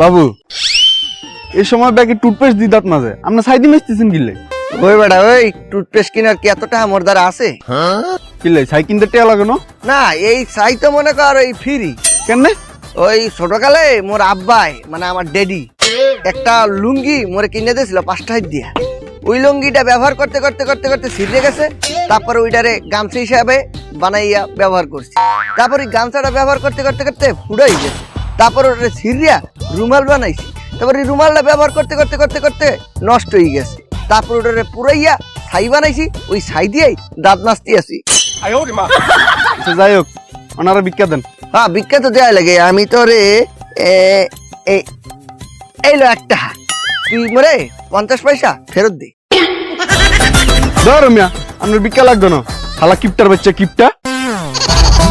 বাবু এই সময় ব্যাগে টুথপেস্ট দি দাঁত মাঝে আপনি সাইদি মেসতেছেন কিলে ওই বেটা ওই টুথপেস্ট কেনার কি এত টাকা মোর দ্বারা আছে? কিলে সাই কিনতে টেয়া লাগে না না এই চাই তো মনে কর ওই ফ্রি। কেমনে ওই ছোটকালে মোর আব্বাই মানে আমার ড্যাডি একটা লুঙ্গি মোরে কিনে দিয়েছিল 5 টাকা দিয়া। ওই লুঙ্গিটা ব্যবহার করতে করতে করতে করতে ছিঁড়ে গেছে, তারপর ওইটারে গামছা হিসাবে বানাইয়া ব্যবহার করছি। তারপর ওই গামছাটা ব্যবহার করতে করতে করতে ফুড়াই গেছে, তারপর ওটা ছিঁড়িয়া রুমাল বানাইছি। তারপর এই রুমালটা ব্যবহার করতে করতে করতে করতে নষ্ট হয়ে গেছে, তারপর ওটারে পুরাইয়া ছাই বানাইছি, ওই ছাই দিয়েই দাঁত নাচতে আছি। আচ্ছা যাই হোক ওনারা ভিক্ষা দেন। হ্যাঁ ভিক্ষা তো দেওয়া লাগে। আমি তো রে এইলো একটা, তুই মরে 50 পয়সা ফেরত দে। ধর মিয়া আপনার ভিক্ষা লাগবে না, শালা কিপটার বাচ্চা কিপটা।